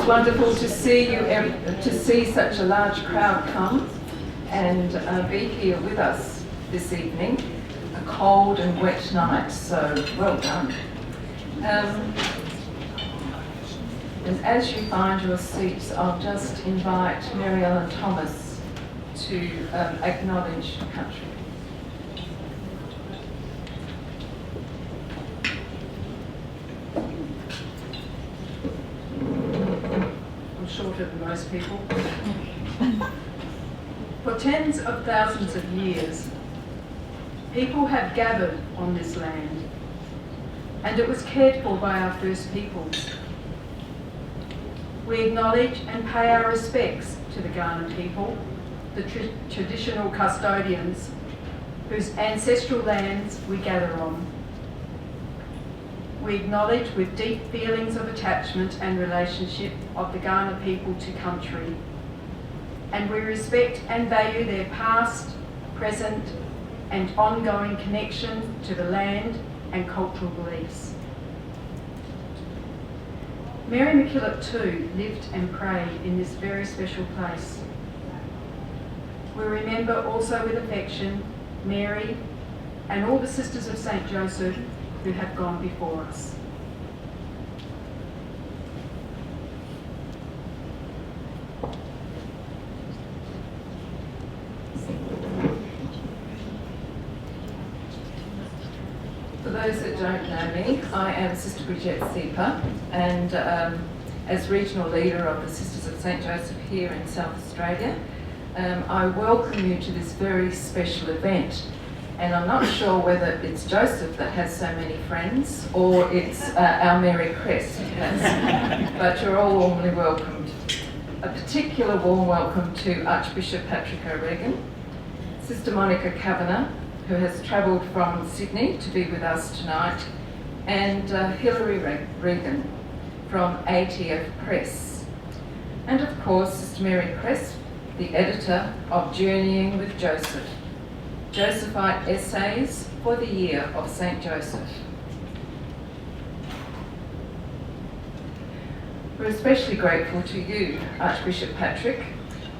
wonderful to see you, to see such a large crowd come and be here with us this evening. A cold and wet night, so well done. And as you find your seats, I'll just invite Mary Ellen Thomas to acknowledge the country. Shorter than most people. For tens of thousands of years, people have gathered on this land, and it was cared for by our first peoples. We acknowledge and pay our respects to the Kaurna people, the traditional custodians whose ancestral lands we gather on. We acknowledge with deep feelings of attachment and relationship of the Kaurna people to country, and we respect and value their past, present and ongoing connection to the land and cultural beliefs. Mary MacKillop too lived and prayed in this very special place. We remember also with affection Mary and all the Sisters of St. Joseph who have gone before us. For those that don't know me, I am Sister Bridget Seeper, and as Regional Leader of the Sisters of St. Joseph here in South Australia, I welcome you to this very special event. And I'm not sure whether it's Joseph that has so many friends or it's our Mary Crest, but you're all warmly welcomed. A particular warm welcome to Archbishop Patrick O'Regan, Sister Monica Kavanagh, who has travelled from Sydney to be with us tonight, and Hilary Regan from ATF Press. And of course, Sister Mary Crest, the editor of Journeying with Joseph, Josephite Essays for the Year of St. Joseph. We're especially grateful to you, Archbishop Patrick,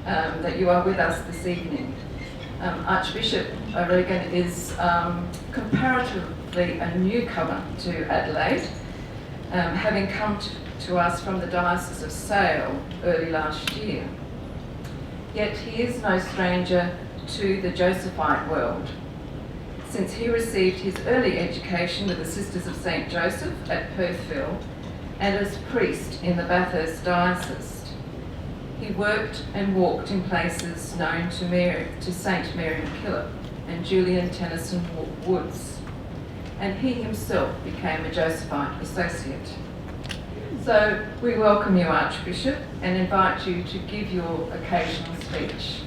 that you are with us this evening. Archbishop O'Regan is comparatively a newcomer to Adelaide, having come to us from the Diocese of Sale early last year. Yet he is no stranger to the Josephite world, since he received his early education with the Sisters of St. Joseph at Perthville and as priest in the Bathurst Diocese. He worked and walked in places known to St. Mary MacKillop and Julian Tennyson Woods, and he himself became a Josephite associate. So we welcome you, Archbishop, and invite you to give your occasional speech.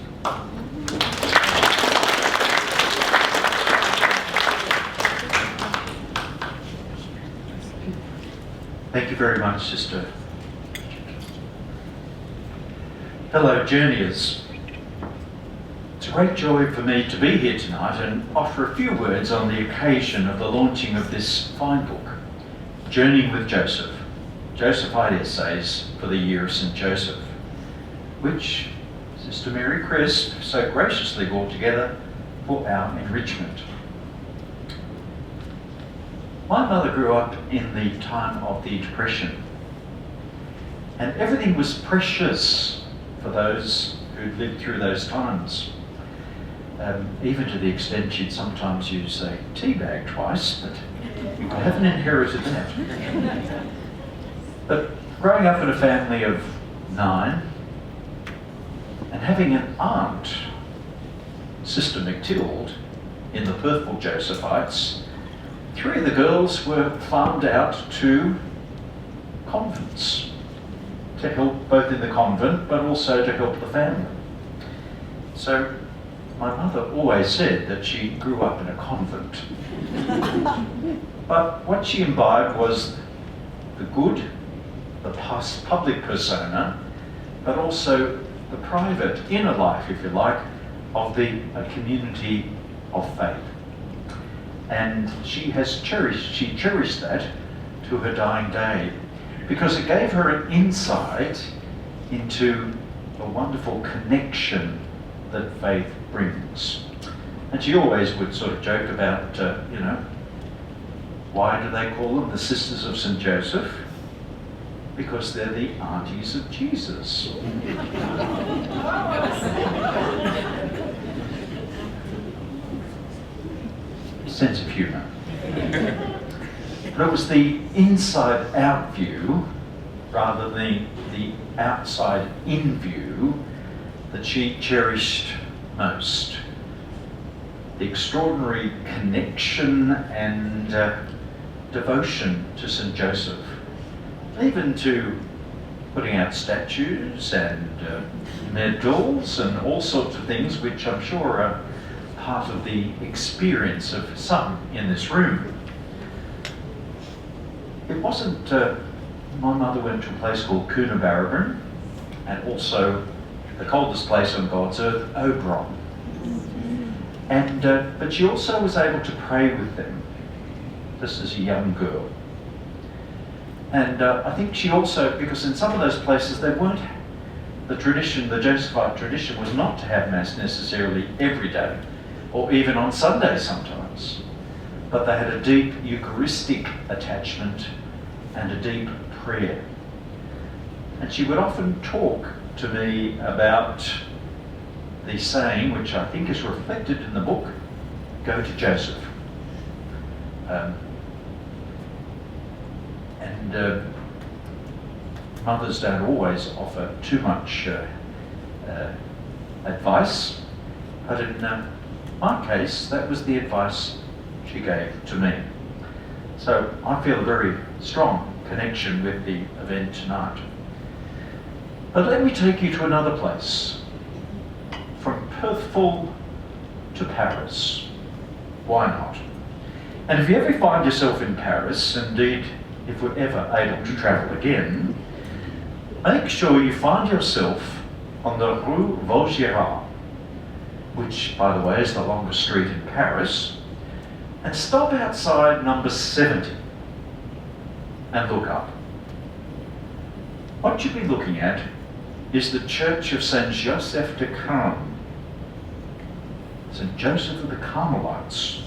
Thank you very much, Sister. Fellow journeyers, it's a great joy for me to be here tonight and offer a few words on the occasion of the launching of this fine book, Journeying with Joseph, Josephite Essays for the Year of St. Joseph, which Sister Mary Crest so graciously brought together for our enrichment. My mother grew up in the time of the Depression, and everything was precious for those who'd lived through those times, even to the extent she'd sometimes use a tea bag twice, but I haven't inherited that. But growing up in a family of 9, and having an aunt, Sister Matilde, in the Perthville Josephites, 3 of the girls were farmed out to convents to help both in the convent but also to help the family. So my mother always said that she grew up in a convent. But what she imbibed was the good, the public persona, but also the private inner life, if you like, of a community of faith. And she cherished that to her dying day. because it gave her an insight into the wonderful connection that faith brings. And she always would sort of joke about, why do they call them the Sisters of St. Joseph? Because they're the aunties of Jesus. Sense of humour. But it was the inside-out view, rather than the outside-in view, that she cherished most. The extraordinary connection and devotion to St. Joseph, even to putting out statues and medals and all sorts of things, which I'm sure are part of the experience of some in this room. It wasn't, my mother went to a place called Coonabarabran, and also the coldest place on God's earth, Oberon. And, but she also was able to pray with them, just as a young girl. And I think she also, because in some of those places they weren't, the tradition, the Josephite tradition was not to have Mass necessarily every day, or even on Sunday sometimes. But they had a deep Eucharistic attachment and a deep prayer. And she would often talk to me about the saying, which I think is reflected in the book, go to Joseph. Mothers don't always offer too much advice, but in my case, that was the advice she gave to me. So I feel a very strong connection with the event tonight. But let me take you to another place. From Perthville to Paris. Why not? And if you ever find yourself in Paris, indeed, if we're ever able to travel again, make sure you find yourself on the Rue Vaugirard, which, by the way, is the longest street in Paris, and stop outside number 70 and look up. What you'll be looking at is the Church of Saint Joseph de Carme, St. Joseph of the Carmelites.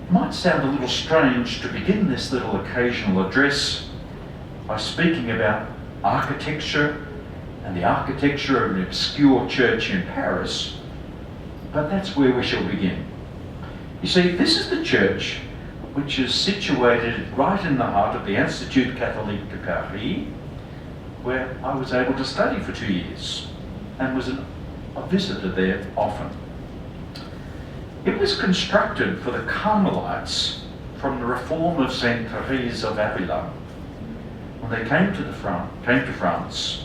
It might sound a little strange to begin this little occasional address by speaking about architecture and the architecture of an obscure church in Paris, but that's where we shall begin. You see, this is the church which is situated right in the heart of the Institut Catholique de Paris, where I was able to study for 2 years and was a visitor there often. It was constructed for the Carmelites from the reform of Saint Therese of Avila. When they came to France,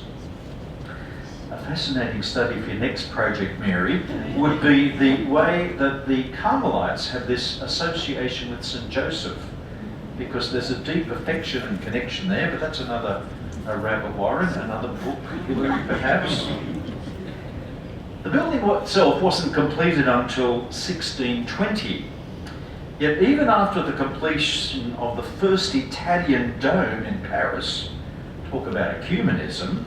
a fascinating study for your next project, Mary, would be the way that the Carmelites have this association with St. Joseph, because there's a deep affection and connection there, but that's another rabbit warren, another book perhaps. The building itself wasn't completed until 1620, yet even after the completion of the first Italian dome in Paris, talk about ecumenism,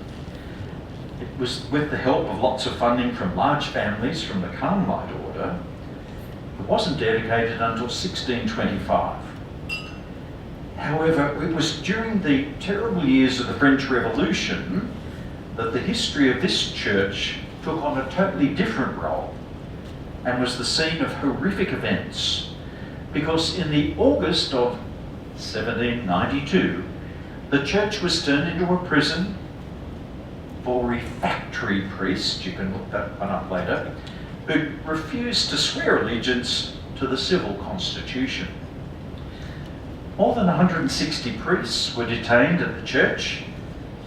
it was with the help of lots of funding from large families from the Carmelite order. It wasn't dedicated until 1625. However, it was during the terrible years of the French Revolution that the history of this church took on a totally different role and was the scene of horrific events, because in the August of 1792, the church was turned into a prison for refractory priests, you can look that one up later, who refused to swear allegiance to the civil constitution. More than 160 priests were detained at the church,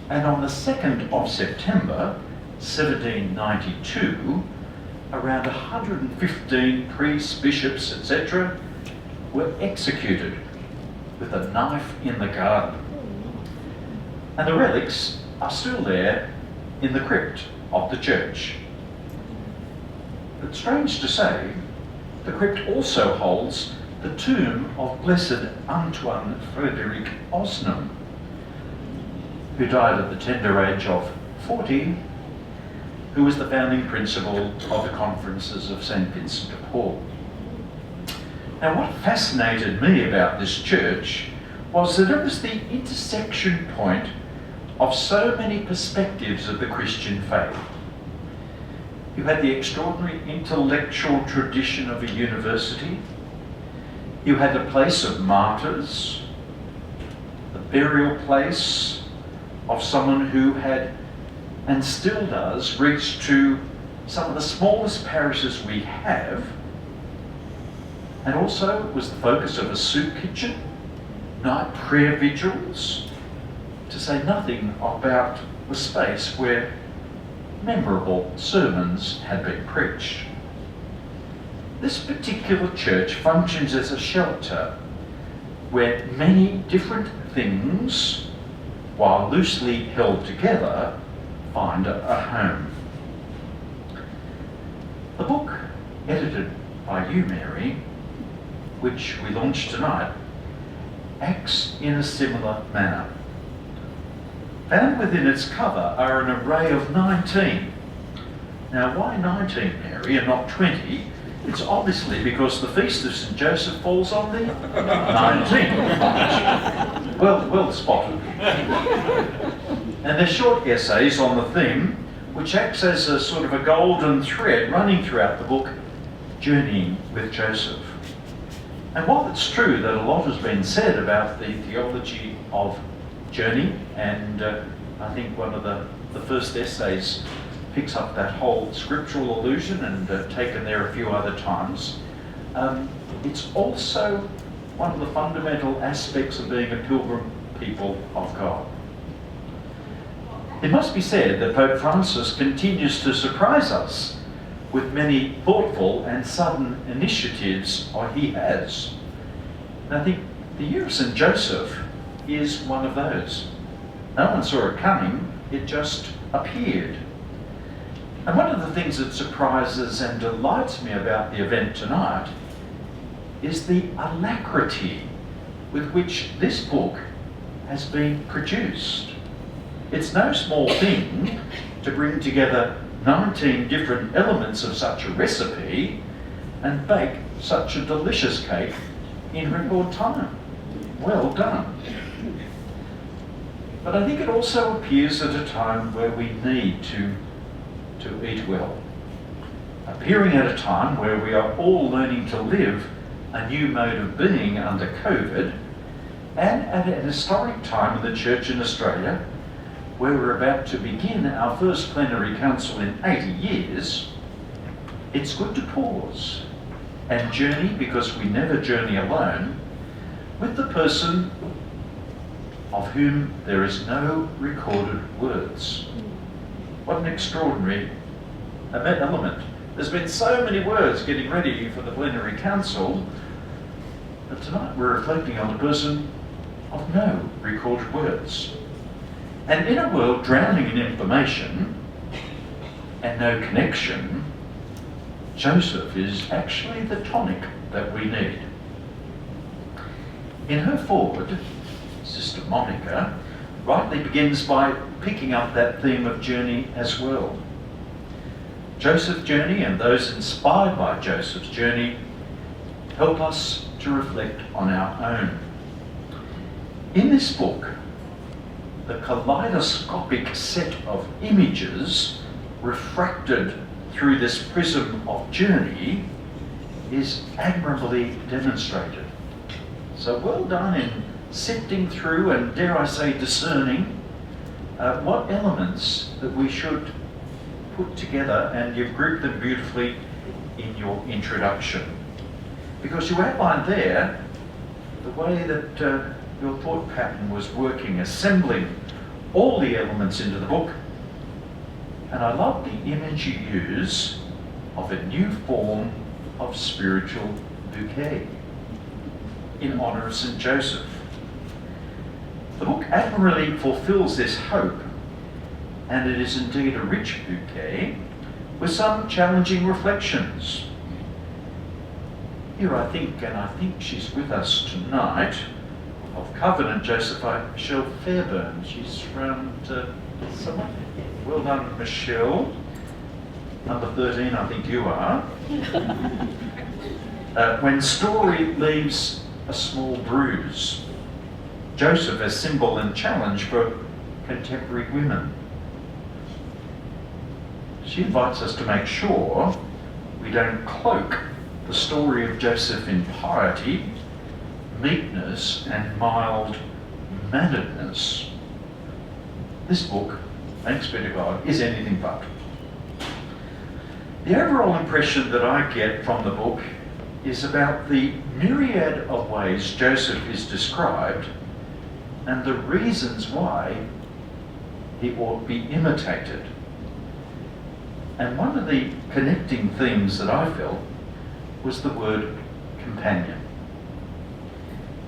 and on the 2nd of September 1792, around 115 priests, bishops, etc., were executed with a knife in the garden. And the relics are still there in the crypt of the church. But strange to say, the crypt also holds the tomb of Blessed Antoine Frederick Osnam, who died at the tender age of 40, who was the founding principal of the Conferences of St. Vincent de Paul. Now, what fascinated me about this church was that it was the intersection point of so many perspectives of the Christian faith. You had the extraordinary intellectual tradition of a university. You had the place of martyrs, the burial place of someone who had, and still does, reach to some of the smallest parishes we have, and also was the focus of a soup kitchen, night prayer vigils, to say nothing about the space where memorable sermons had been preached. This particular church functions as a shelter where many different things, while loosely held together, find a home. The book, edited by you, Mary, which we launched tonight, acts in a similar manner. Found within its cover are an array of 19. Now, why 19, Mary, and not 20? It's obviously because the Feast of St. Joseph falls on the 19th of March. Well spotted. And they're short essays on the theme, which acts as a sort of a golden thread running throughout the book, Journeying with Joseph. And while it's true that a lot has been said about the theology of journey, and I think one of the first essays picks up that whole scriptural allusion and taken there a few other times, it's also one of the fundamental aspects of being a pilgrim people of God. It must be said that Pope Francis continues to surprise us with many thoughtful and sudden initiatives, or he has. And I think the year of St. Joseph is one of those. No one saw it coming, it just appeared. And one of the things that surprises and delights me about the event tonight is the alacrity with which this book has been produced. It's no small thing to bring together 19 different elements of such a recipe and bake such a delicious cake in record time. Well done. But I think it also appears at a time where we need to eat well. Appearing at a time where we are all learning to live a new mode of being under COVID, and at an historic time in the Church in Australia, where we're about to begin our first plenary council in 80 years, it's good to pause and journey, because we never journey alone, with the person of whom there is no recorded words. What an extraordinary element. There's been so many words getting ready for the plenary council, but tonight we're reflecting on the person of no recorded words. And in a world drowning in information and no connection, Joseph is actually the tonic that we need. In her foreword, Sister Monica rightly begins by picking up that theme of journey as well. Joseph's journey and those inspired by Joseph's journey help us to reflect on our own. In this book, the kaleidoscopic set of images refracted through this prism of journey is admirably demonstrated. So well done in sifting through and, dare I say, discerning what elements that we should put together, and you've grouped them beautifully in your introduction. Because you outlined there the way that your thought pattern was working, assembling all the elements into the book. And I love the image you use of a new form of spiritual bouquet in honour of St. Joseph. The book admirably fulfills this hope, and it is indeed a rich bouquet with some challenging reflections. Here I think she's with us tonight, of Covenant Josephite, Michelle Fairburn. She's around somewhere. Well done, Michelle. Number 13, I think you are. When story leaves a small bruise. Joseph as symbol and challenge for contemporary women. She invites us to make sure we don't cloak the story of Joseph in piety, meekness, and mild-manneredness. This book, thanks be to God, is anything but. The overall impression that I get from the book is about the myriad of ways Joseph is described and the reasons why he ought be imitated. And one of the connecting themes that I felt was the word companion.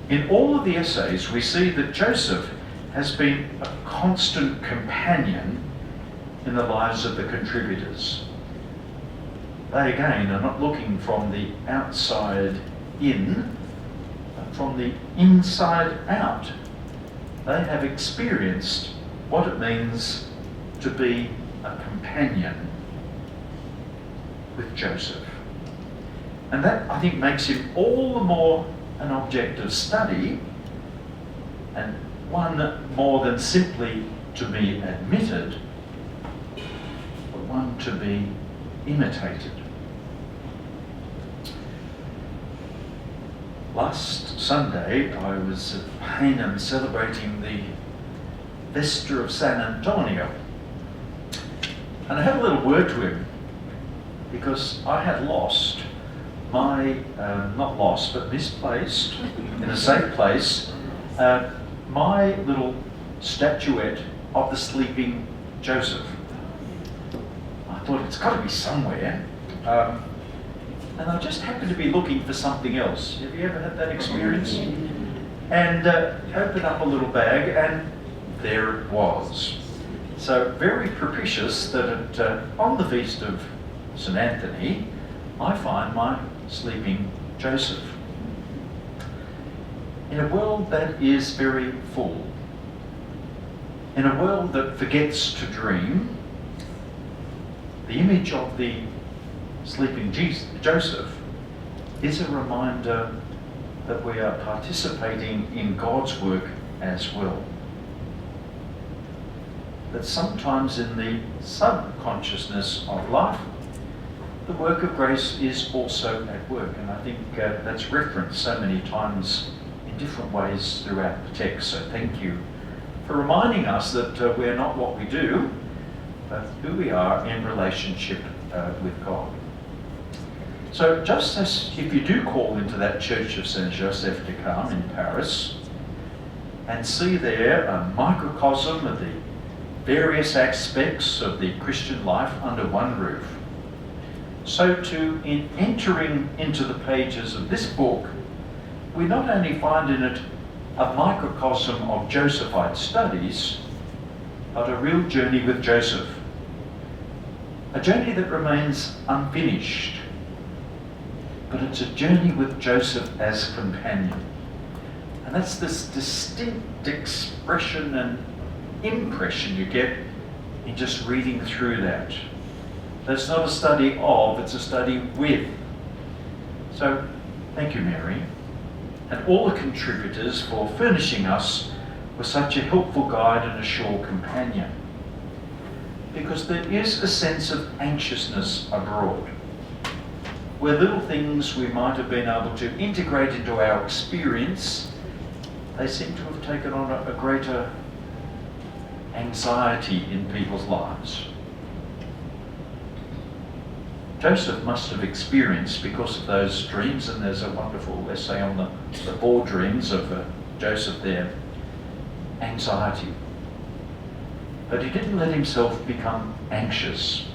In all of the essays, we see that Joseph has been a constant companion in the lives of the contributors. They again are not looking from the outside in, but from the inside out. They have experienced what it means to be a companion with Joseph. And that, I think, makes him all the more an object of study, and one more than simply to be admitted, but one to be imitated. Last Sunday, I was at Hanan celebrating the Vesta of San Antonio. And I had a little word to him because I had lost my, not lost, but misplaced, in a safe place, my little statuette of the sleeping Joseph. I thought it's got to be somewhere. And I just happened to be looking for something else. Have you ever had that experience? And opened up a little bag, and there it was. So very propitious that on the feast of St. Anthony, I find my sleeping Joseph. In a world that is very full, in a world that forgets to dream, the image of the sleeping Joseph is a reminder that we are participating in God's work as well. That sometimes in the subconsciousness of life, the work of grace is also at work. And I think that's referenced so many times in different ways throughout the text. So thank you for reminding us that we're not what we do, but who we are in relationship with God. So just as if you do call into that Church of Saint Joseph de Carme in Paris and see there a microcosm of the various aspects of the Christian life under one roof, so too in entering into the pages of this book, we not only find in it a microcosm of Josephite studies, but a real journey with Joseph. A journey that remains unfinished, but it's a journey with Joseph as companion. And that's this distinct expression and impression you get in just reading through that. That's not a study of, it's a study with. So, thank you, Mary, and all the contributors for furnishing us with such a helpful guide and a sure companion. Because there is a sense of anxiousness abroad, where little things we might have been able to integrate into our experience, they seem to have taken on a greater anxiety in people's lives. Joseph must have experienced, because of those dreams, and there's a wonderful essay on the 4 dreams of Joseph there, anxiety. But he didn't let himself become anxious.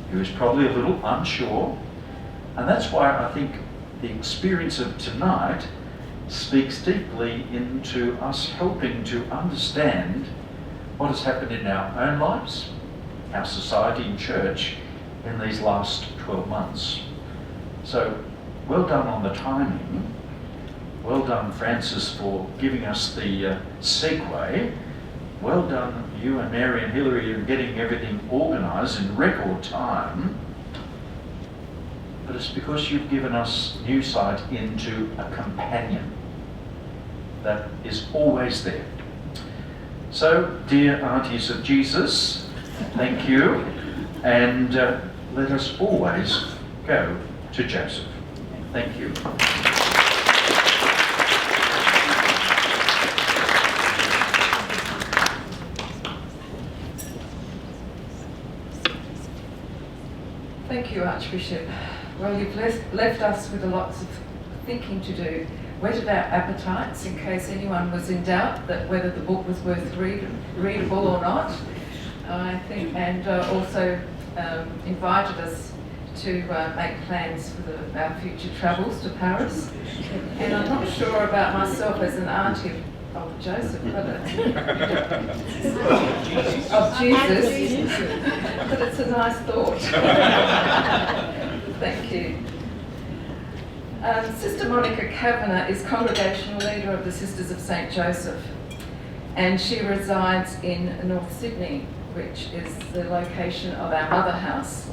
He was probably a little unsure, and that's why I think the experience of tonight speaks deeply into us helping to understand what has happened in our own lives, our society and church, in these last 12 months. So, well done on the timing, Well done, Francis, for giving us the segue. Well done, you and Mary and Hilary, in getting everything organised in record time. But it's because you've given us new sight into a companion that is always there. So, dear aunties of Jesus, thank you, and let us always go to Joseph. Thank you. Thank you, Archbishop. Well, you've left us with lots of thinking to do, whetted our appetites in case anyone was in doubt that whether the book was worth readable or not, I think, and also invited us to make plans for our future travels to Paris. And I'm not sure about myself as an auntie of Joseph, but of Jesus, but it's a nice thought. Thank you. Sister Monica Kavanagh is congregational leader of the Sisters of St. Joseph, and she resides in North Sydney, which is the location of our mother house.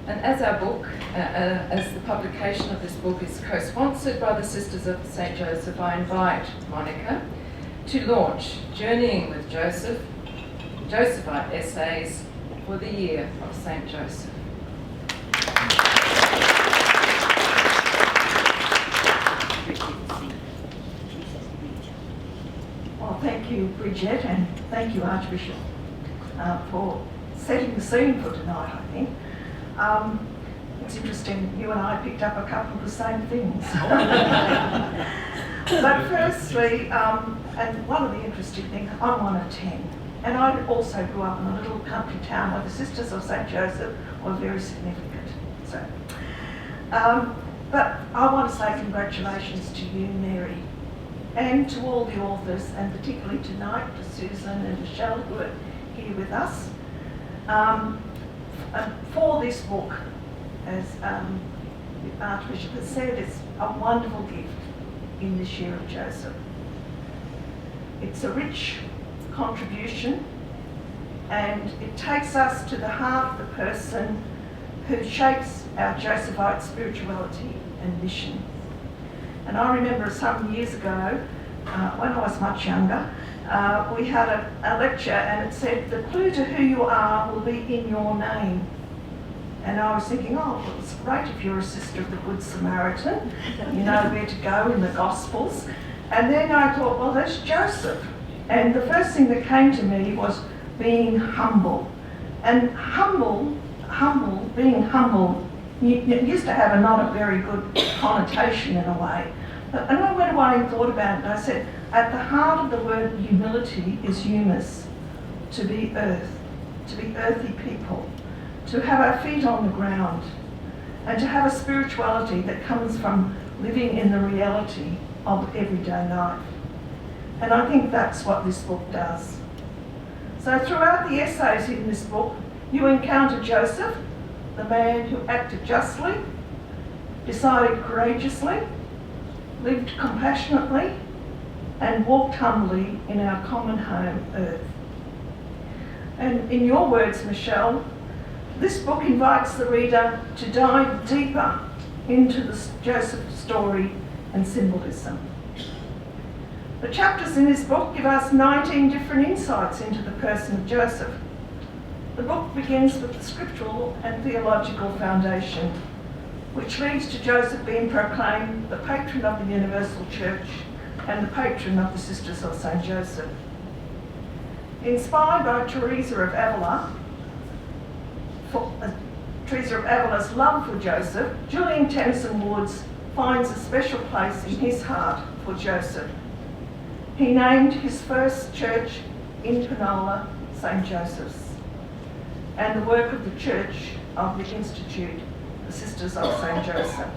And as our book, as the publication of this book is co-sponsored by the Sisters of St. Joseph, I invite Monica to launch Journeying with Joseph, Josephite Essays for the Year of St. Joseph. Well, thank you, Bridget, and thank you, Archbishop, for setting the scene for tonight, I think. It's interesting, you and I picked up a couple of the same things. But firstly, and one of the interesting things, I'm one of 10. And I also grew up in a little country town where the Sisters of St. Joseph were very significant. So, but I want to say congratulations to you, Mary, and to all the authors, and particularly tonight to Susan and Michelle, who are here with us, for this book. As the Archbishop has said, it's a wonderful gift in this year of Joseph. It's a rich contribution, and it takes us to the heart of the person who shapes our Josephite spirituality and mission. And I remember some years ago, when I was much younger, we had a lecture, and it said, the clue to who you are will be in your name. And I was thinking, oh, well, it's great if you're a sister of the Good Samaritan, you know where to go in the Gospels. And then I thought, well, there's Joseph. And the first thing that came to me was being humble. And being humble, used to have not a very good connotation in a way. But and I went away and thought about it, and I said, at the heart of the word humility is humus, to be earth, to be earthy people, to have our feet on the ground, and to have a spirituality that comes from living in the reality of everyday life. And I think that's what this book does. So throughout the essays in this book, you encounter Joseph, the man who acted justly, decided courageously, lived compassionately, and walked humbly in our common home, earth. And in your words, Michelle, this book invites the reader to dive deeper into the Joseph story and symbolism. The chapters in this book give us 19 different insights into the person of Joseph. The book begins with the scriptural and theological foundation, which leads to Joseph being proclaimed the patron of the Universal Church and the patron of the Sisters of St. Joseph. Inspired by Teresa of Avila's love for Joseph, Julian Tennyson Woods finds a special place in his heart for Joseph. He named his first church in Penola St. Joseph's, and the work of the Church of the Institute, the Sisters of St. Joseph.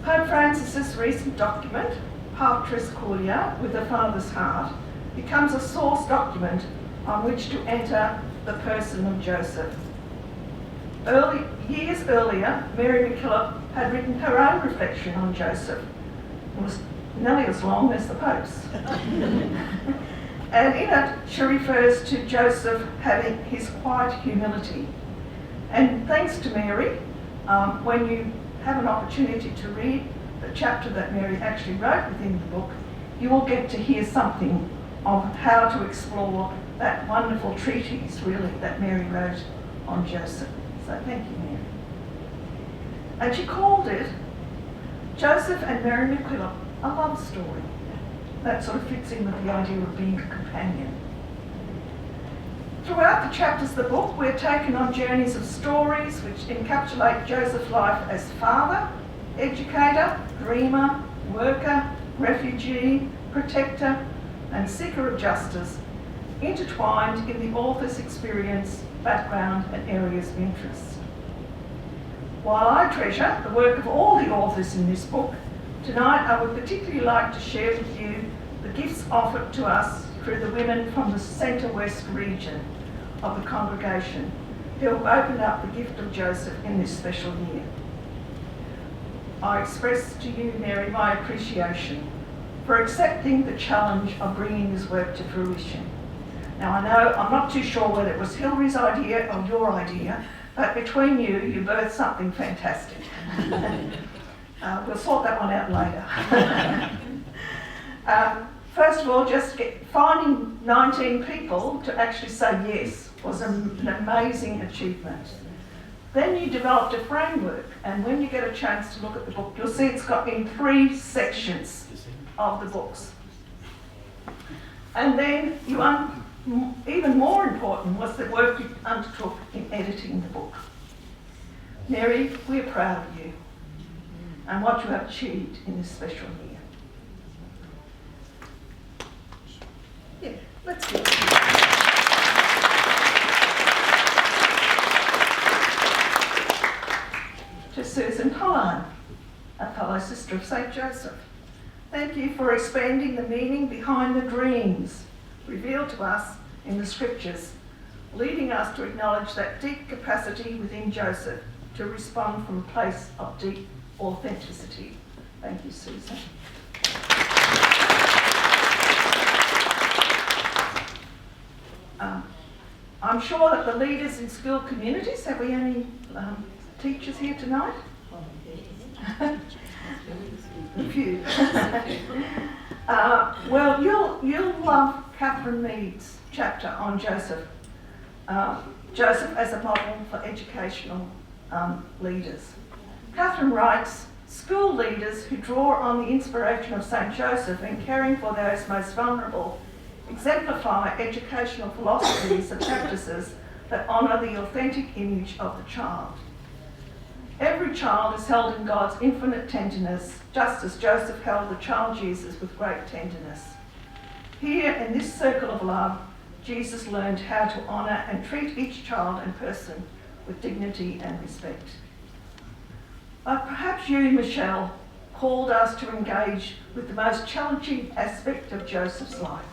Pope Francis's recent document, Patris Curia, with the Father's Heart, becomes a source document on which to enter the person of Joseph. Years earlier, Mary MacKillop had written her own reflection on Joseph. It was nearly as long as the Pope's. And in it, she refers to Joseph having his quiet humility. And thanks to Mary, when you have an opportunity to read the chapter that Mary actually wrote within the book, you will get to hear something of how to explore that wonderful treatise, really, that Mary wrote on Joseph. So thank you, Mary. And she called it Joseph and Mary MacQuillan, a love story. That sort of fits in with the idea of being a companion. Throughout the chapters of the book, we're taken on journeys of stories which encapsulate Joseph's life as father, educator, dreamer, worker, refugee, protector, and seeker of justice, intertwined in the author's experience, background, and areas of interest. While I treasure the work of all the authors in this book, tonight I would particularly like to share with you the gifts offered to us through the women from the Centre West region of the congregation who have opened up the gift of Joseph in this special year. I express to you, Mary, my appreciation for accepting the challenge of bringing this work to fruition. Now I know I'm not too sure whether it was Hilary's idea or your idea, but between you, you birthed something fantastic. We'll sort that one out later. First of all, finding 19 people to actually say yes was an amazing achievement. Then you developed a framework, and when you get a chance to look at the book, you'll see it's got in 3 sections of the books. And then even more important was the work you undertook in editing the book. Mary, we're proud of you and what you have achieved in this special year. Yeah, let's do it. To Susan Pollard, a fellow sister of St. Joseph. Thank you for expanding the meaning behind the dreams revealed to us in the scriptures, leading us to acknowledge that deep capacity within Joseph to respond from a place of deep authenticity. Thank you, Susan. I'm sure that the leaders in school communities, have we any teachers here tonight? A few. Well, you'll love Catherine Mead's chapter on Joseph. Joseph as a model for educational leaders. Catherine writes, school leaders who draw on the inspiration of St. Joseph in caring for those most vulnerable exemplify educational philosophies and practices that honour the authentic image of the child. Every child is held in God's infinite tenderness, just as Joseph held the child Jesus with great tenderness. Here in this circle of love, Jesus learned how to honour and treat each child and person with dignity and respect. But perhaps you, Michelle, called us to engage with the most challenging aspect of Joseph's life.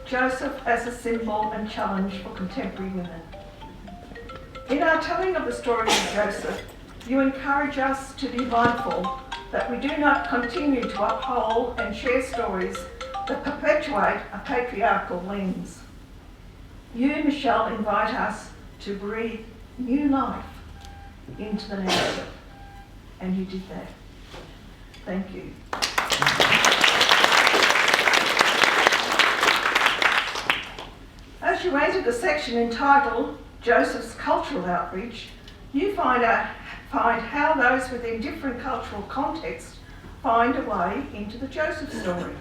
Joseph as a symbol and challenge for contemporary women. In our telling of the story of Joseph, you encourage us to be mindful that we do not continue to uphold and share stories that perpetuate a patriarchal lens. You, Michelle, invite us to breathe new life into the narrative, and you did that. Thank you. As you enter the section entitled Joseph's Cultural Outreach, you find how those within different cultural contexts find a way into the Joseph story.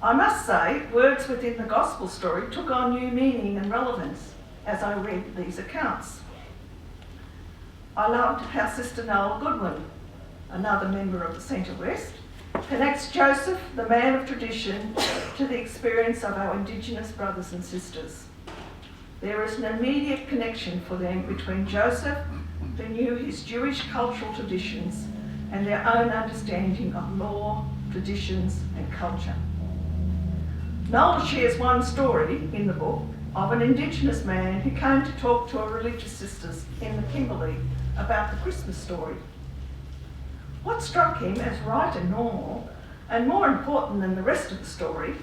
I must say, words within the gospel story took on new meaning and relevance as I read these accounts. I loved how Sister Noel Goodwin, another member of the Centre West, connects Joseph, the man of tradition, to the experience of our Indigenous brothers and sisters. There is an immediate connection for them between Joseph, who knew his Jewish cultural traditions, and their own understanding of law, traditions, and culture. Noel shares one story in the book of an Indigenous man who came to talk to a religious sisters in the Kimberley about the Christmas story. What struck him as right and normal, and more important than the rest of the story,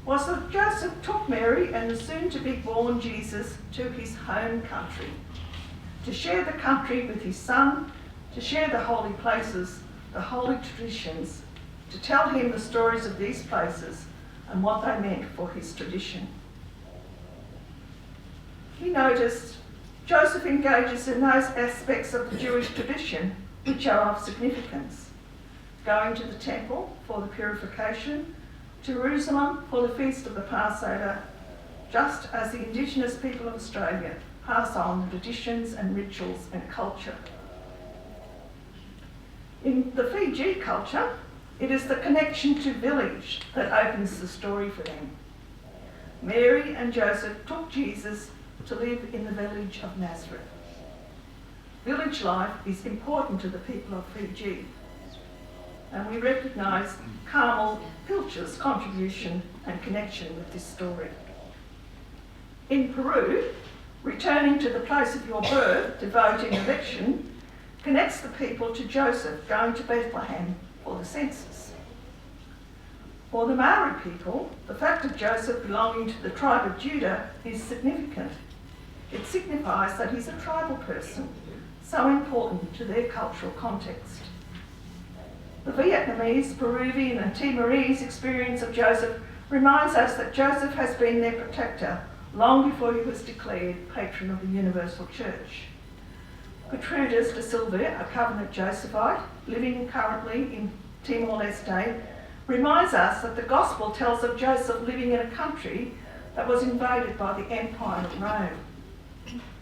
was that Joseph took Mary and the soon-to-be-born Jesus to his home country, to share the country with his son, to share the holy places, the holy traditions, to tell him the stories of these places and what they meant for his tradition. He noticed Joseph engages in those aspects of the Jewish tradition which are of significance. Going to the temple for the purification, Jerusalem for the feast of the Passover, just as the Indigenous people of Australia pass on the traditions and rituals and culture. In the Fiji culture, it is the connection to village that opens the story for them. Mary and Joseph took Jesus to live in the village of Nazareth. Village life is important to the people of Fiji, and we recognise Carmel Pilcher's contribution and connection with this story. In Peru, returning to the place of your birth to vote in election connects the people to Joseph going to Bethlehem for the census. For the Maori people, the fact of Joseph belonging to the tribe of Judah is significant. It signifies that he's a tribal person, so important to their cultural context. The Vietnamese, Peruvian and Timorese experience of Joseph reminds us that Joseph has been their protector long before he was declared patron of the Universal Church. Gertrudis de Silva, a covenant Josephite living currently in Timor-Leste, reminds us that the Gospel tells of Joseph living in a country that was invaded by the Empire of Rome.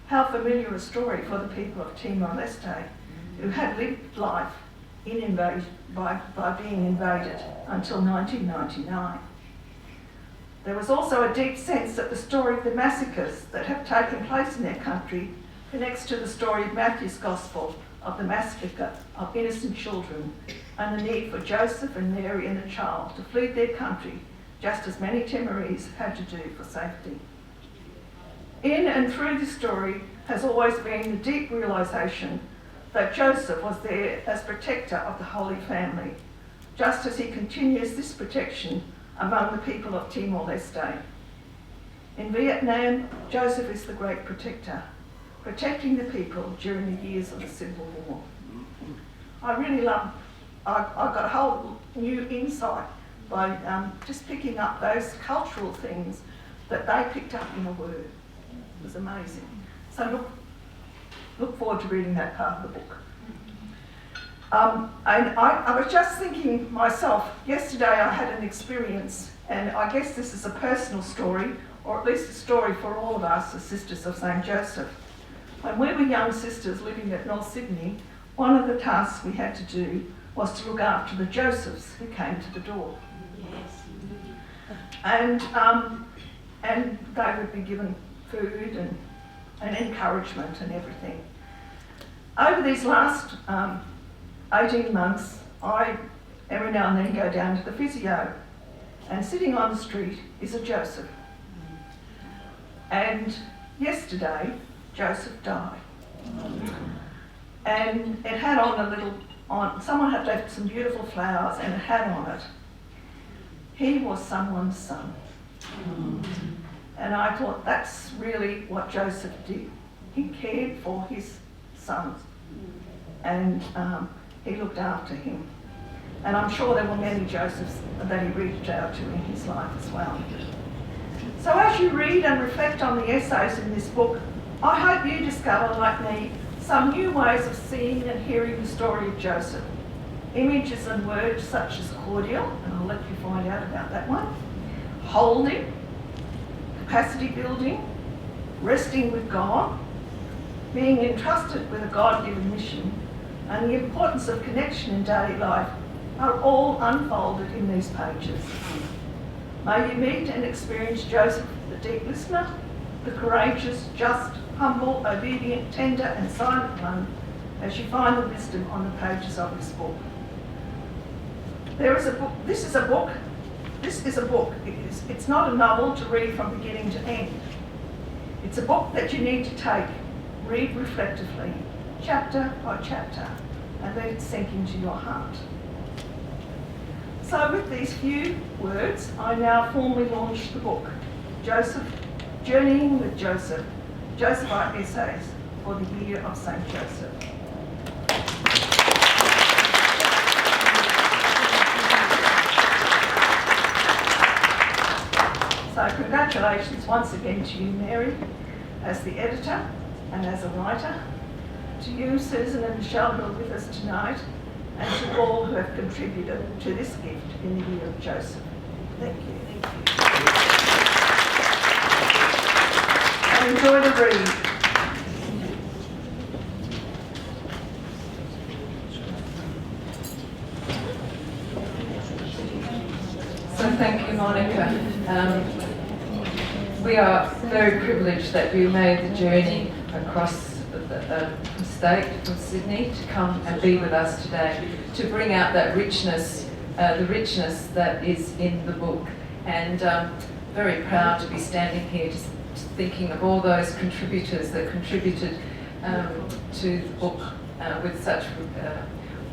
How familiar a story for the people of Timor-Leste, who had lived life by being invaded until 1999. There was also a deep sense that the story of the massacres that have taken place in their country connects to the story of Matthew's Gospel of the massacre of innocent children and the need for Joseph and Mary and the child to flee their country, just as many Timorese had to do for safety. In and through this story has always been the deep realisation that Joseph was there as protector of the Holy Family, just as he continues this protection among the people of Timor-Leste. In Vietnam, Joseph is the great protector, protecting the people during the years of the Civil War. I got a whole new insight by just picking up those cultural things that they picked up in a word. It was amazing. So look forward to reading that part of the book. And I was just thinking myself, yesterday I had an experience, and I guess this is a personal story, or at least a story for all of us as Sisters of St. Joseph. When we were young sisters living at North Sydney, one of the tasks we had to do was to look after the Josephs who came to the door. Yes. And they would be given food and encouragement and everything. Over these last 18 months, I every now and then go down to the physio, and sitting on the street is a Joseph. And yesterday, Joseph died. And it had someone had left some beautiful flowers and it had on it, he was someone's son. And I thought that's really what Joseph did. He cared for his sons and he looked after him. And I'm sure there were many Josephs that he reached out to in his life as well. So as you read and reflect on the essays in this book, I hope you discover, like me, some new ways of seeing and hearing the story of Joseph. Images and words such as cordial, and I'll let you find out about that one, holding, capacity building, resting with God, being entrusted with a God-given mission, and the importance of connection in daily life are all unfolded in these pages. May you meet and experience Joseph, the deep listener, the courageous, just, humble, obedient, tender and silent one, as you find the wisdom on the pages of this book. This is a book. It's not a novel to read from beginning to end. It's a book that you need to take, read reflectively, chapter by chapter, and let it sink into your heart. So with these few words, I now formally launch the book, Joseph, Journeying with Joseph, Josephite Essays for the Year of St. Joseph. So congratulations once again to you, Mary, as the editor and as a writer, to you, Susan and Michelle, who are with us tonight, and to all who have contributed to this gift in the Year of Joseph. Thank you. And enjoy the read. So thank you, Monica. We are very privileged that you made the journey across the state from Sydney to come and be with us today, to bring out that richness, the richness that is in the book. And very proud to be standing here just thinking of all those contributors that contributed to the book with such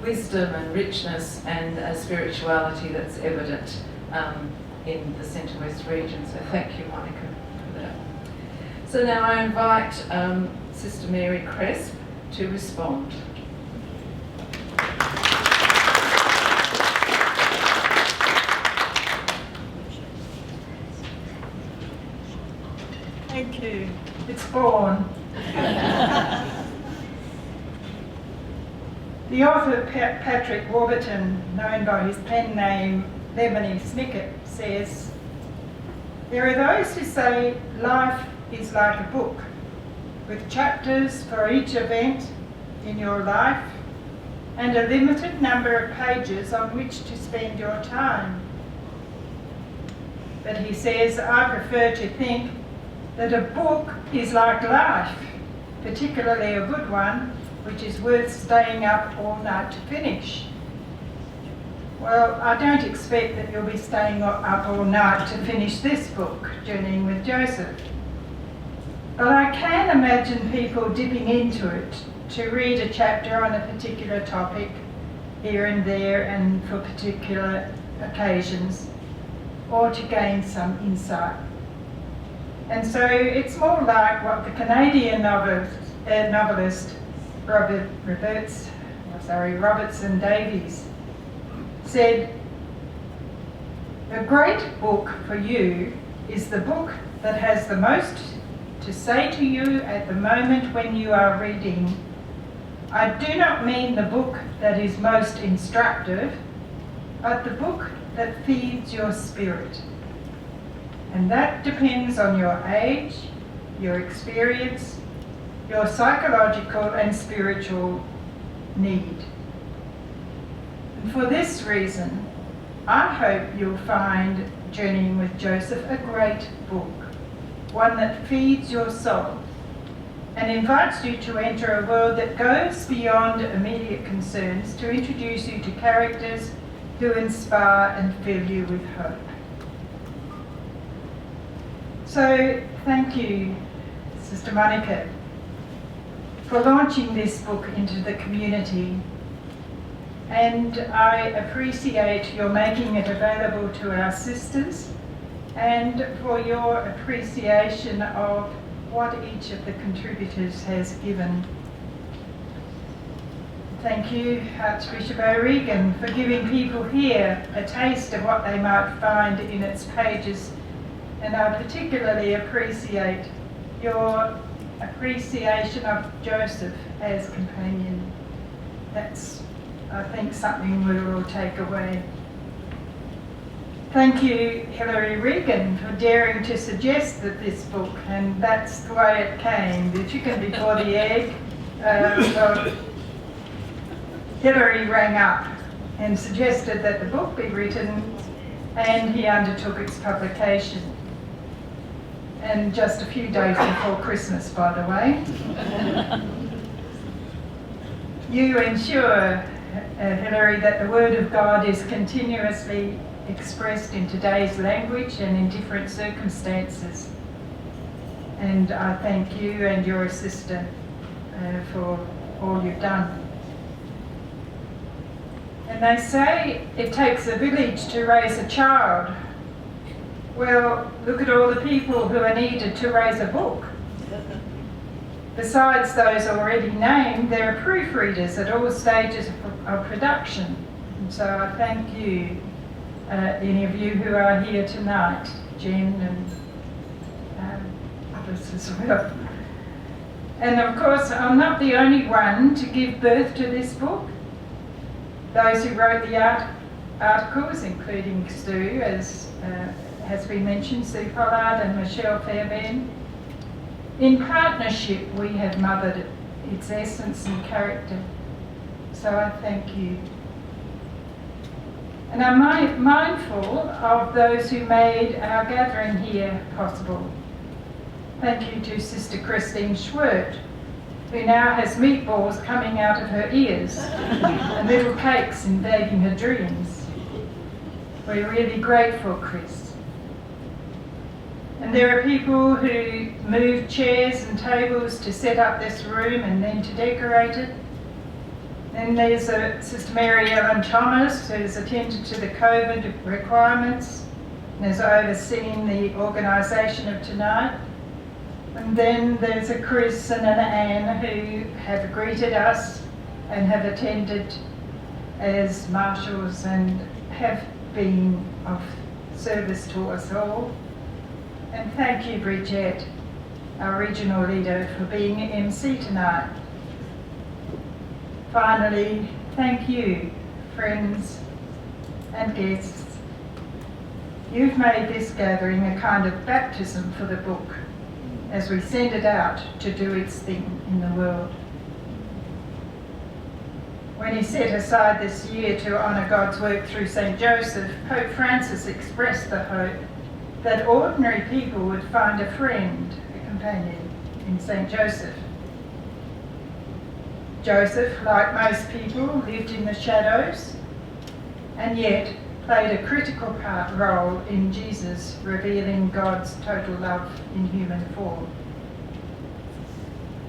wisdom and richness and spirituality that's evident in the Centre West region. So thank you, Monica, for that. So now I invite Sister Mary Cresp to respond. Thank you. It's born. The author Patrick Warburton, known by his pen name Lemony Snicket, says, "There are those who say life is like a book, with chapters for each event in your life and a limited number of pages on which to spend your time. But," he says, "I prefer to think that a book is like life, particularly a good one, which is worth staying up all night to finish." Well, I don't expect that you'll be staying up all night to finish this book, Journeying with Joseph. But I can imagine people dipping into it to read a chapter on a particular topic here and there and for particular occasions, or to gain some insight. And so it's more like what the Canadian novelist Robertson Davies said, "A great book for you is the book that has the most to say to you at the moment when you are reading. I do not mean the book that is most instructive, but the book that feeds your spirit. And that depends on your age, your experience, your psychological and spiritual need. And for this reason, I hope you'll find Journeying with Joseph a great book, one that feeds your soul and invites you to enter a world that goes beyond immediate concerns to introduce you to characters who inspire and fill you with hope." So thank you, Sister Monica, for launching this book into the community, and I appreciate your making it available to our sisters and for your appreciation of what each of the contributors has given. Thank you, Archbishop O'Regan, for giving people here a taste of what they might find in its pages, and I particularly appreciate your appreciation of Joseph as companion. That's, I think, something we will take away. Thank you, Hilary Regan, for daring to suggest that this book, and that's the way it came, the chicken before the egg. Hilary rang up and suggested that the book be written, and he undertook its publication. And just a few days before Christmas, by the way. You ensure, Hilary, that the Word of God is continuously expressed in today's language and in different circumstances. And I thank you and your assistant for all you've done. And they say it takes a village to raise a child. Well, look at all the people who are needed to raise a book. Besides those already named, there are proofreaders at all stages of production. And so I thank you, any of you who are here tonight, Jen and others as well. And of course, I'm not the only one to give birth to this book. Those who wrote the articles, including Stu, as has been mentioned, Sue Pollard and Michelle Fairbairn. In partnership, we have mothered its essence and character. So I thank you. And I'm mindful of those who made our gathering here possible. Thank you to Sister Christine Schwert, who now has meatballs coming out of her ears and little cakes invading her dreams. We're really grateful, Chris. And there are people who moved chairs and tables to set up this room and then to decorate it. Then there's Sister Mary Ellen Thomas, who's attended to the COVID requirements and is overseeing the organisation of tonight. And then there's a Chris and an Anne who have greeted us and have attended as marshals and have been of service to us all. And thank you, Bridget, our regional leader, for being MC tonight. Finally, thank you, friends and guests. You've made this gathering a kind of baptism for the book as we send it out to do its thing in the world. When he set aside this year to honour God's work through St. Joseph, Pope Francis expressed the hope that ordinary people would find a friend, a companion, in St. Joseph. Joseph, like most people, lived in the shadows and yet played a critical role in Jesus revealing God's total love in human form.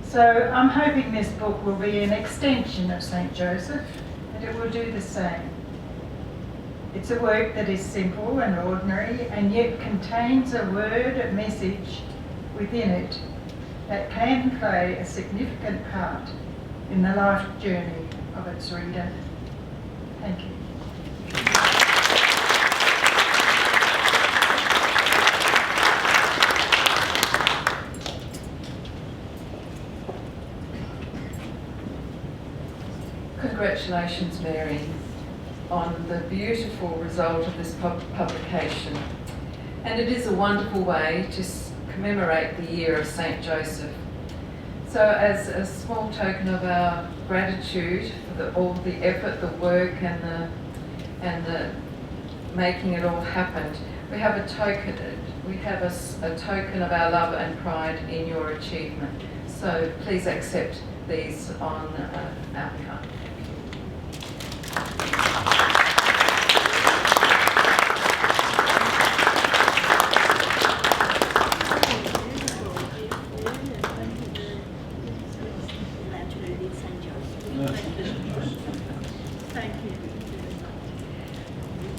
So I'm hoping this book will be an extension of St. Joseph, and it will do the same. It's a work that is simple and ordinary and yet contains a word, a message within it that can play a significant part in the life journey of its reader. Thank you. Congratulations, Mary, on the beautiful result of this publication. And it is a wonderful way to commemorate the year of St. Joseph. So as a small token of our gratitude for all the effort, the work and the making it all happen, we have a token of our love and pride in your achievement. So please accept these on our behalf.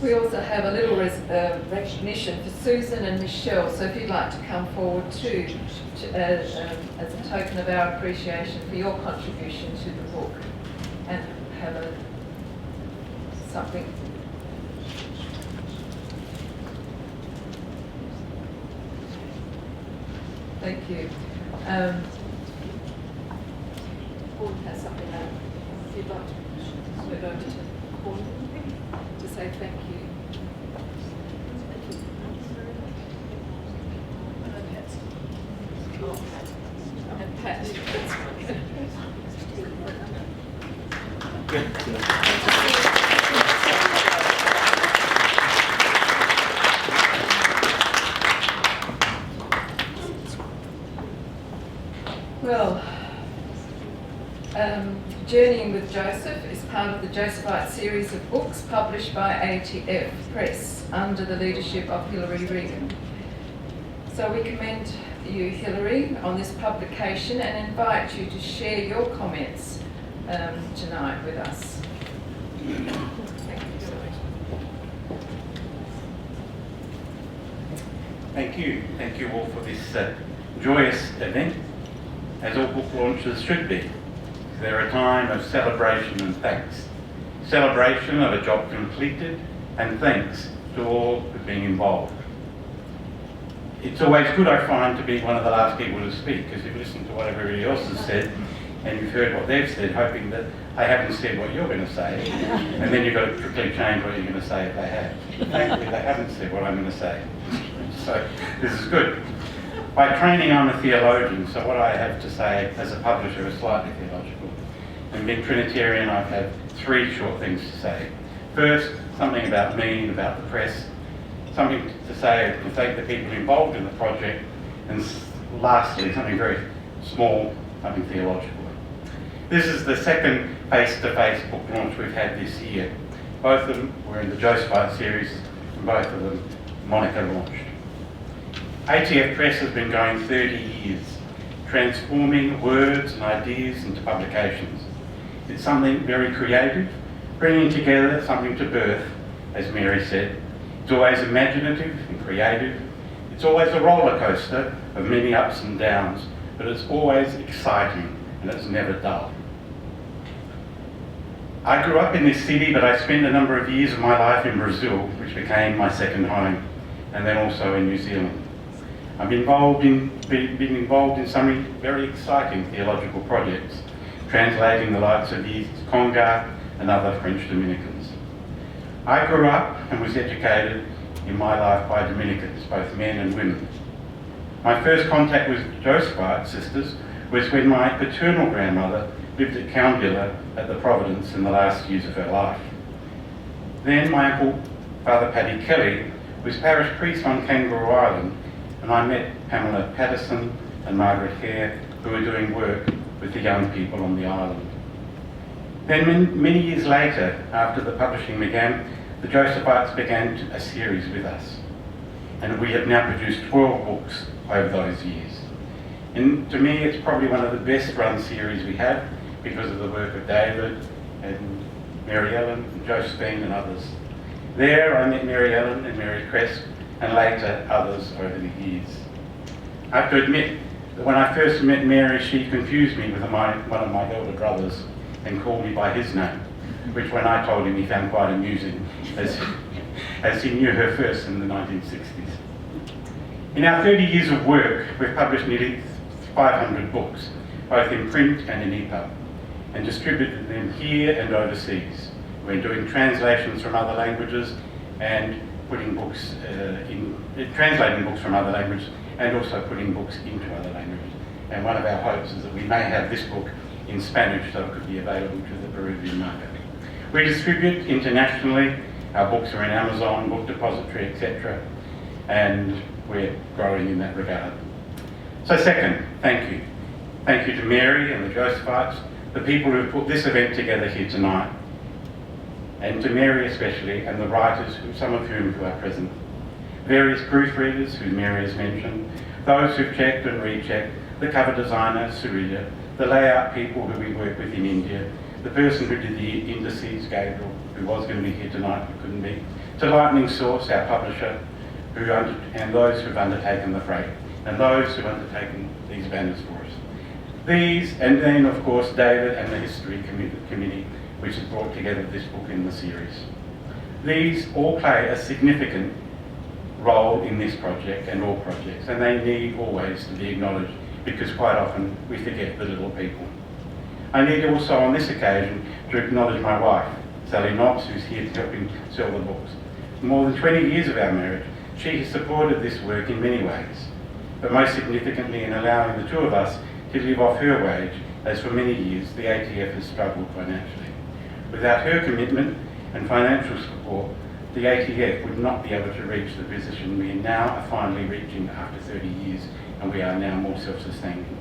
We also have a little recognition for Susan and Michelle, so if you'd like to come forward too, as a token of our appreciation for your contribution to the book, and have something. Thank you. Paul has something that you'd like to move over to Paul to say thank you. And Pat. Well, Journeying with Joseph is part of the Josephite series of books published by ATF Press under the leadership of Hilary Regan. So we commend you, Hilary, on this publication and invite you to share your comments tonight with us. Thank you, Hilary. Thank you. Thank you all for this joyous event, as all book launches should be. They're a time of celebration and thanks. Celebration of a job completed and thanks to all who've been involved. It's always good, I find, to be one of the last people to speak, because you've listened to what everybody else has said and you've heard what they've said, hoping that they haven't said what you're going to say, and then you've got to quickly change what you're going to say if they have. Thankfully, they haven't said what I'm going to say. So this is good. By training, I'm a theologian, so what I have to say as a publisher is slightly theological. And being Trinitarian, I have 3 short things to say. First, something about me and about the press, something to say to thank the people involved in the project, and lastly, something very small, something theological. This is the second face-to-face book launch we've had this year. Both of them were in the Josephite series, and both of them Monica launched. ATF Press has been going 30 years, transforming words and ideas into publications. It's something very creative, bringing together something to birth, as Mary said. It's always imaginative and creative. It's always a roller coaster of many ups and downs, but it's always exciting and it's never dull. I grew up in this city, but I spent a number of years of my life in Brazil, which became my second home, and then also in New Zealand. I've been involved in some very exciting theological projects, translating the likes of the Conga and other French Dominicans. I grew up and was educated in my life by Dominicans, both men and women. My first contact with Josephite sisters was when my paternal grandmother lived at Cowndilla at the Providence in the last years of her life. Then my uncle, Father Paddy Kelly, was parish priest on Kangaroo Island, and I met Pamela Patterson and Margaret Hare, who were doing work with the young people on the island. Then many years later, after the publishing began, the Josephites began a series with us, and we have now produced 12 books over those years. And to me, it's probably one of the best run series we have because of the work of David and Mary Ellen and Josephine and others. There I met Mary Ellen and Mary Crest, and later others over the years. I have to admit that when I first met Mary, she confused me with one of my elder brothers and called me by his name, which when I told him he found quite amusing, as he knew her first in the 1960s. In our 30 years of work, we've published nearly 500 books, both in print and in EPUB, and distributed them here and overseas. We're doing translations from other languages and putting books translating books from other languages and also putting books into other languages. And one of our hopes is that we may have this book in Spanish so it could be available to the Peruvian market. We distribute internationally. Our books are in Amazon, Book Depository, etc. And we're growing in that regard. So second, thank you. Thank you to Mary and the Josephites, the people who have put this event together here tonight, and to Mary especially, and the writers, some of whom who are present. Various proofreaders, who Mary has mentioned, those who've checked and rechecked, the cover designer, Surya, the layout people who we work with in India, the person who did the indices, Gabriel, who was going to be here tonight but couldn't be, to Lightning Source, our publisher, and those who've undertaken the freight, and those who've undertaken these banners for us. These, and then of course David and the History Committee, which has brought together this book in the series. These all play a significant role in this project and all projects, and they need always to be acknowledged because quite often we forget the little people. I need also on this occasion to acknowledge my wife, Sally Knox, who's here helping sell the books. For more than 20 years of our marriage, she has supported this work in many ways, but most significantly in allowing the two of us to live off her wage, as for many years the ATF has struggled financially. Without her commitment and financial support, the ATF would not be able to reach the position we now are finally reaching after 30 years, and we are now more self-sustaining.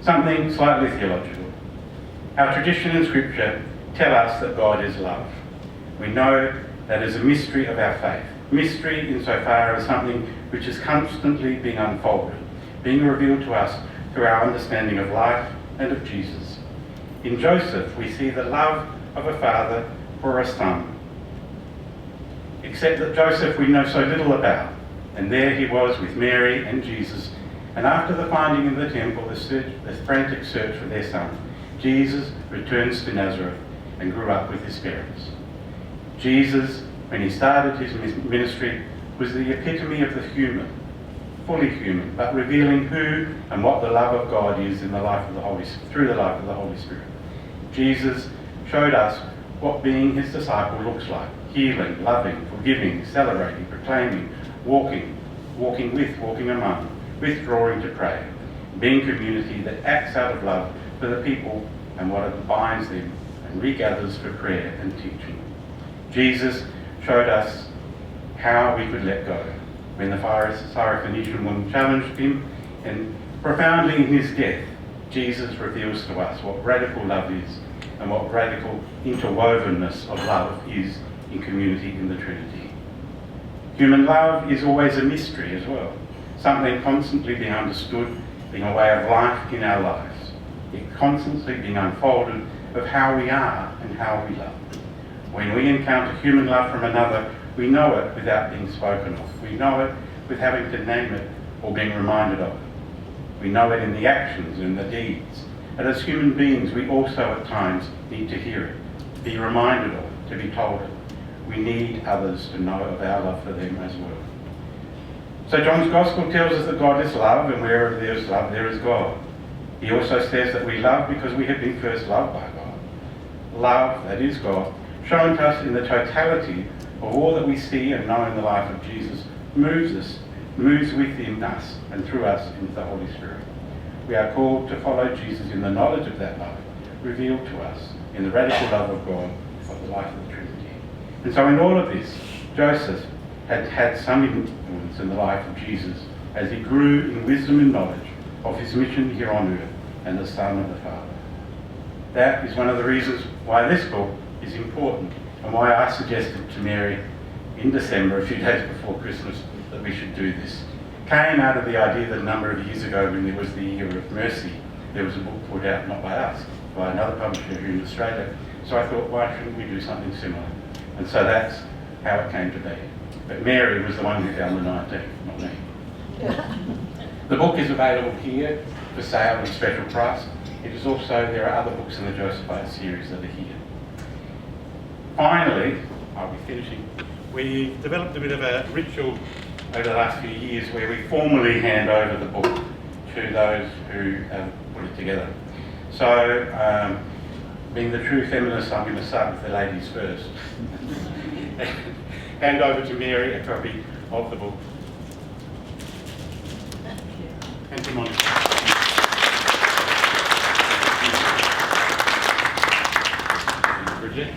Something slightly theological. Our tradition and scripture tell us that God is love. We know that is a mystery of our faith. Mystery insofar as something which is constantly being unfolded, being revealed to us through our understanding of life and of Jesus. In Joseph, we see the love of a father for a son. Except that Joseph we know so little about, and there he was with Mary and Jesus, and after the finding in the temple, the frantic search for their son, Jesus returns to Nazareth and grew up with his parents. Jesus, when he started his ministry, was the epitome of the human, fully human, but revealing who and what the love of God is in the life of the through the life of the Holy Spirit. Jesus showed us what being his disciple looks like: healing, loving, forgiving, celebrating, proclaiming, walking with, walking among, withdrawing to pray, being community that acts out of love for the people and what binds them and regathers for prayer and teaching. Jesus showed us how we could let go. When the Syrophoenician woman challenged him, and profoundly in his death, Jesus reveals to us what radical love is and what radical interwovenness of love is in community in the Trinity. Human love is always a mystery as well, something constantly being understood, being a way of life in our lives. It constantly being unfolded of how we are and how we love. When we encounter human love from another, we know it without being spoken of. We know it with having to name it or being reminded of it. We know it in the actions and the deeds. And as human beings, we also at times need to hear it, be reminded of it, to be told it. We need others to know of our love for them as well. So John's Gospel tells us that God is love, and wherever there is love, there is God. He also says that we love because we have been first loved by God. Love, that is God, shown to us in the totality of all that we see and know in the life of Jesus, moves within us and through us into the Holy Spirit. We are called to follow Jesus in the knowledge of that love, revealed to us in the radical love of God, of the life of the Trinity. And so in all of this, Joseph had some influence in the life of Jesus as he grew in wisdom and knowledge of his mission here on earth and the Son of the Father. That is one of the reasons why this book is important and why I suggested to Mary in December, a few days before Christmas, that we should do this. Came out of the idea that a number of years ago, when there was the Year of Mercy, there was a book put out, not by us, by another publisher here in Australia. So I thought, why shouldn't we do something similar? And so that's how it came to be. But Mary was the one who found the 19, not me. The book is available here for sale at a special price. It is also, there are other books in the Josephite series that are here. Finally, I'll be finishing, we developed a bit of a ritual over the last few years where we formally hand over the book to those who have put it together. So, being the true feminist, I'm going to start with the ladies first. Hand over to Mary a copy of the book. And to Monica. Bridget.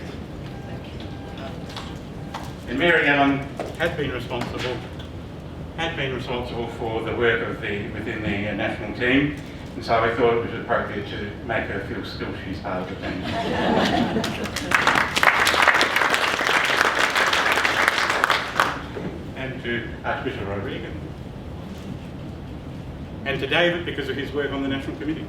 And Mary Ellen had been responsible for the work of within the national team, and so I thought it was appropriate to make her feel still she's part of the team. And to Archbishop Rodriguez. And to David, because of his work on the National Committee.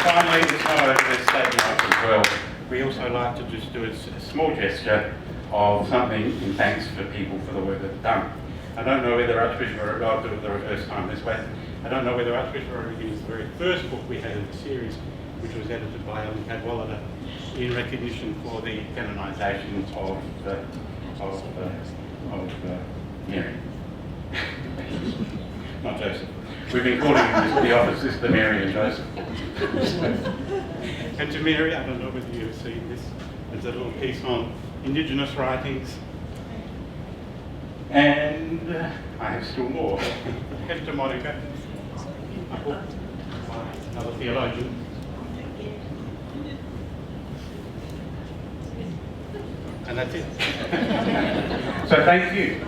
Finally, there's no over statement as well. We also like to just do a small gesture of something in thanks for people for the work they've done. I don't know whether Archbishop Rodriguez, I'll do it the reverse time this way. I don't know whether Archbishop Rodriguez is the very first book we had in the series, which was edited by Ellen Cadwallader in recognition for the canonisation of Mary. Not Joseph. We've been calling him the office Sister Mary and Joseph. And to Mary, I don't know whether you've seen this, there's a little piece on Indigenous writings. And I have still more. And to Monica, a book by another theologian. And that's it. So thank you.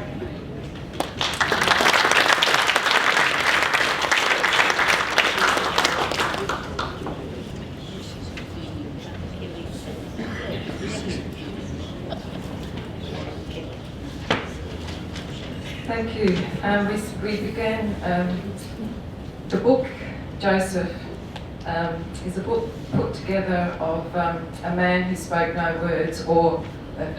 Thank you. We began the book, Joseph, is a book put together of a man who spoke no words, or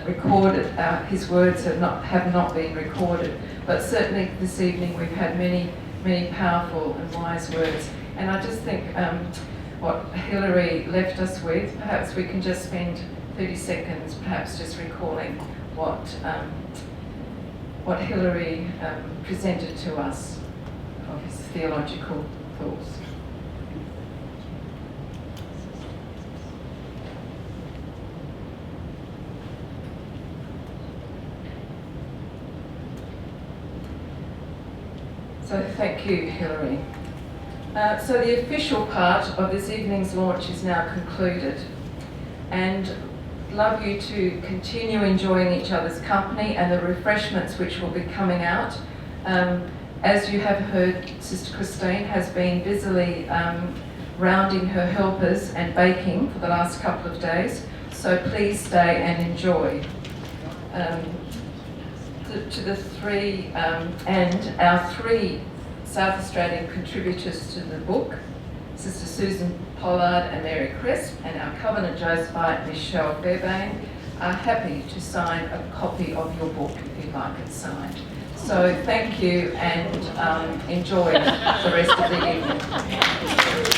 recorded. His words have not been recorded, but certainly this evening we've had many powerful and wise words. And I just think what Hilary left us with, perhaps we can just spend 30 seconds, perhaps just recalling what Hilary presented to us of his theological thoughts. So thank you, Hilary. So the official part of this evening's launch is now concluded, and love you to continue enjoying each other's company and the refreshments which will be coming out. As you have heard, Sister Christine has been busily rounding her helpers and baking for the last couple of days, so please stay and enjoy. To the three, and our three South Australian contributors to the book, Sister Susan Pollard and Mary Crisp, and our Covenant Josephite, Michelle Fairbairn, are happy to sign a copy of your book if you'd like it signed. So thank you, and enjoy the rest of the evening.